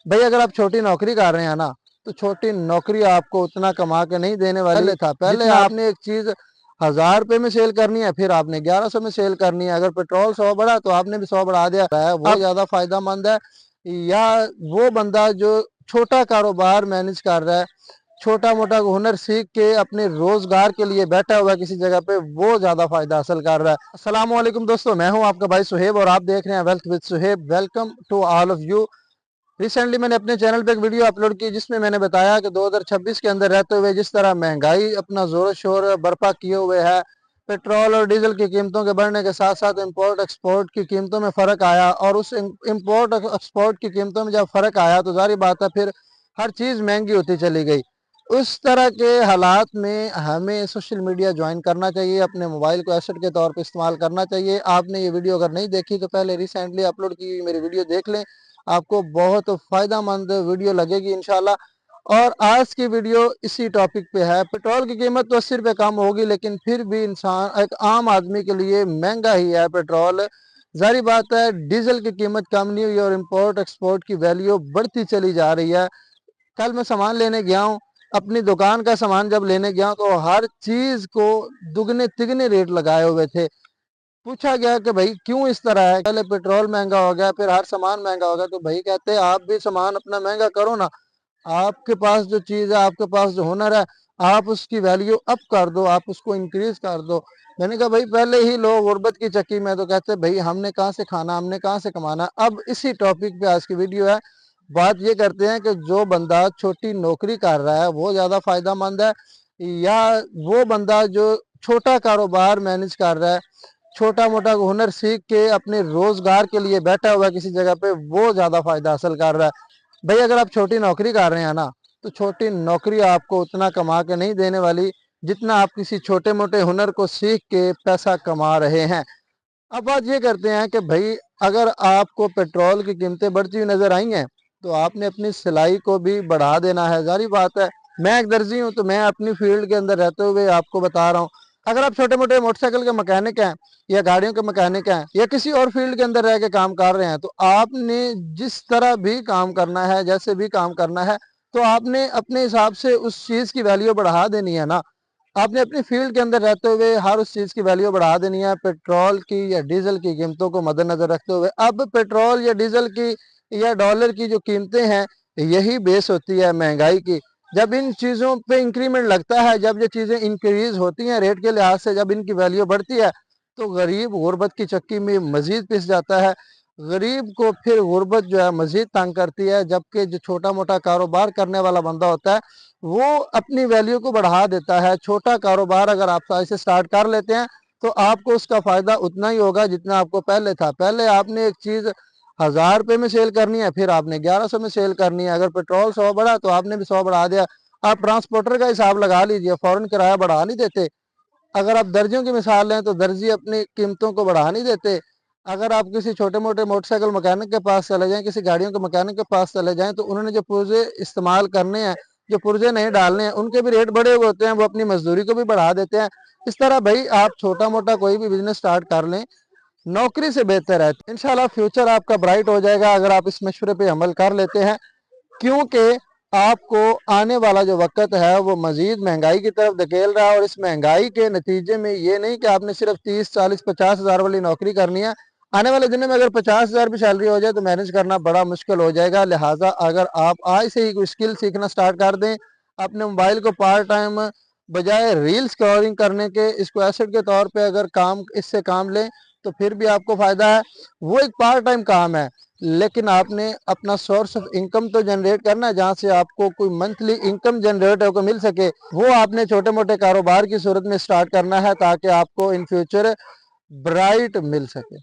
भाई अगर आप छोटी नौकरी कर रहे हैं ना, तो छोटी नौकरी आपको उतना कमा के नहीं देने वाली। पहले आपने एक चीज 1000 रुपए में सेल करनी है, फिर आपने 1100 में सेल करनी है। अगर पेट्रोल 100 बढ़ा तो आपने भी 100 बढ़ा दिया है, वो ज्यादा फायदेमंद है। या वो बंदा जो छोटा कारोबार मैनेज कर रहा है, छोटा मोटा हुनर सीख के अपने रोजगार के लिए बैठा हुआ है किसी जगह पे, वो ज्यादा फायदा हासिल कर रहा है। अस्सलाम वालेकुम दोस्तों, मैं हूं आपका भाई सुहेब और आप देख रहे हैं wealth with Suhaib. Welcome to all of you. Recently मैंने अपने चैनल पे एक वीडियो अपलोड की जिसमें मैंने बताया कि 2026 के अंदर रहते हुए जिस तरह महंगाई अपना जोर शोर बर्पा किए हुए है, पेट्रोल और डीजल की कीमतों के बढ़ने के साथ साथ इंपोर्ट एक्सपोर्ट की कीमतों में फ़र्क आया, और उस इंपोर्ट एक्सपोर्ट की कीमतों में जब फ़र्क आया तो जारी बात है फिर हर चीज़ महंगी होती चली गई। उस तरह के हालात में हमें सोशल मीडिया ज्वाइन करना चाहिए, अपने मोबाइल को एसेट के तौर पर इस्तेमाल करना चाहिए। आपने ये वीडियो अगर नहीं देखी तो पहले रिसेंटली अपलोड की मेरी वीडियो देख लें, आपको बहुत फायदेमंद वीडियो लगेगी इंशाल्लाह। और आज की वीडियो इसी टॉपिक पे है। पेट्रोल की कीमत तो 80 रुपये कम होगी, लेकिन फिर भी इंसान एक आम आदमी के लिए महंगा ही है पेट्रोल। जारी बात है डीजल की कीमत कम नहीं हुई और इंपोर्ट एक्सपोर्ट की वैल्यू बढ़ती चली जा रही है। कल मैं सामान लेने गया हूँ, अपनी दुकान का सामान जब लेने गया हूँ तो हर चीज को दुगने तिगने रेट लगाए हुए थे। पूछा गया कि भाई क्यों इस तरह है, पहले पेट्रोल महंगा हो गया फिर हर सामान महंगा हो गया। तो भाई कहते हैं आप भी सामान अपना महंगा करो ना, आपके पास जो चीज है, आपके पास जो हुनर है, आप उसकी वैल्यू अप कर दो, आप उसको इंक्रीज कर दो। मैंने कहा भाई पहले ही लोग गुर्बत की चक्की में, तो कहते भाई हमने कहाँ से खाना, हमने कहाँ से कमाना। अब इसी टॉपिक पे आज की वीडियो है। बात ये करते हैं कि जो बंदा छोटी नौकरी कर रहा है वो ज्यादा फायदेमंद है, या वो बंदा जो छोटा कारोबार मैनेज कर रहा है, छोटा मोटा हुनर सीख के अपने रोजगार के लिए बैठा हुआ है किसी जगह पे, वो ज्यादा फायदा हासिल कर रहा है। भाई अगर आप छोटी नौकरी कर रहे हैं ना, तो छोटी नौकरी आपको उतना कमा के नहीं देने वाली जितना आप किसी छोटे मोटे हुनर को सीख के पैसा कमा रहे हैं। अब बात ये करते हैं कि भाई अगर आपको पेट्रोल की कीमतें बढ़ती हुई नजर आई हैं तो आपने अपनी सिलाई को भी बढ़ा देना है। जारी बात है मैं एक दर्जी हूँ, तो मैं अपनी फील्ड के अंदर रहते हुए आपको बता रहा हूँ। अगर आप छोटे मोटे मोटरसाइकिल के मैकेनिक हैं या गाड़ियों के मैकेनिक हैं या किसी और फील्ड के अंदर रह के काम कर रहे हैं, तो आपने जिस तरह भी काम करना है, जैसे भी काम करना है, तो आपने अपने हिसाब से उस चीज की वैल्यू बढ़ा देनी है ना। आपने अपनी फील्ड के अंदर रहते हुए हर उस चीज की वैल्यू बढ़ा देनी है। पेट्रोल की या डीजल की कीमतों को मद्देनजर रखते हुए, अब पेट्रोल या डीजल की या डॉलर की जो कीमतें हैं, यही बेस होती है महंगाई की। जब इन चीजों पे इंक्रीमेंट लगता है, जब ये चीजें इंक्रीज होती हैं रेट के लिहाज से, जब इनकी वैल्यू बढ़ती है, तो गरीब गुर्बत की चक्की में मजीद पिस जाता है। गरीब को फिर गुर्बत जो है मजीद तंग करती है, जबकि जो छोटा मोटा कारोबार करने वाला बंदा होता है वो अपनी वैल्यू को बढ़ा देता है। छोटा कारोबार अगर आप ऐसे स्टार्ट कर लेते हैं तो आपको उसका फायदा उतना ही होगा जितना आपको पहले था। पहले आपने एक चीज 1000 रुपए में सेल करनी है, फिर आपने 1100 में सेल करनी है। अगर पेट्रोल 100 बढ़ा तो आपने भी 100 बढ़ा दिया। आप ट्रांसपोर्टर का हिसाब लगा लीजिए, फौरन किराया बढ़ा नहीं देते। अगर आप दर्जियों की मिसाल लें तो दर्जी अपनी कीमतों को बढ़ा नहीं देते। अगर आप किसी छोटे मोटे मोटरसाइकिल मैकेनिक के पास चले जाएं, किसी गाड़ियों के मैकेनिक के पास चले जाएं, तो उन्होंने जो पुर्जे इस्तेमाल करने हैं, जो पुर्जे नहीं डालने हैं, उनके भी रेट बढ़े हुए होते हैं, वो अपनी मजदूरी को भी बढ़ा देते हैं। इस तरह भाई आप छोटा मोटा कोई भी बिजनेस स्टार्ट कर लें, नौकरी से बेहतर है। इंशाल्लाह फ्यूचर आपका ब्राइट हो जाएगा अगर आप इस मशवरे पे अमल कर लेते हैं, क्योंकि आपको आने वाला जो वक्त है वो मजीद महंगाई की तरफ धकेल रहा है। और इस महंगाई के नतीजे में ये नहीं कि आपने सिर्फ 30 40 50 हज़ार वाली नौकरी करनी है। आने वाले दिनों में अगर 50 हज़ार भी सैलरी हो जाए तो मैनेज करना बड़ा मुश्किल हो जाएगा। लिहाजा अगर आप आज से ही कोई स्किल सीखना स्टार्ट कर दें, अपने मोबाइल को पार्ट टाइम बजाय रील स्क्रॉलिंग करने के, इसको एसेट के तौर पे अगर काम इससे काम लें तो फिर भी आपको फायदा है। वो एक पार्ट टाइम काम है, लेकिन आपने अपना सोर्स ऑफ इनकम तो जनरेट करना है, जहां से आपको कोई मंथली इनकम जनरेट होकर मिल सके। वो आपने छोटे मोटे कारोबार की सूरत में स्टार्ट करना है ताकि आपको इन फ्यूचर ब्राइट मिल सके।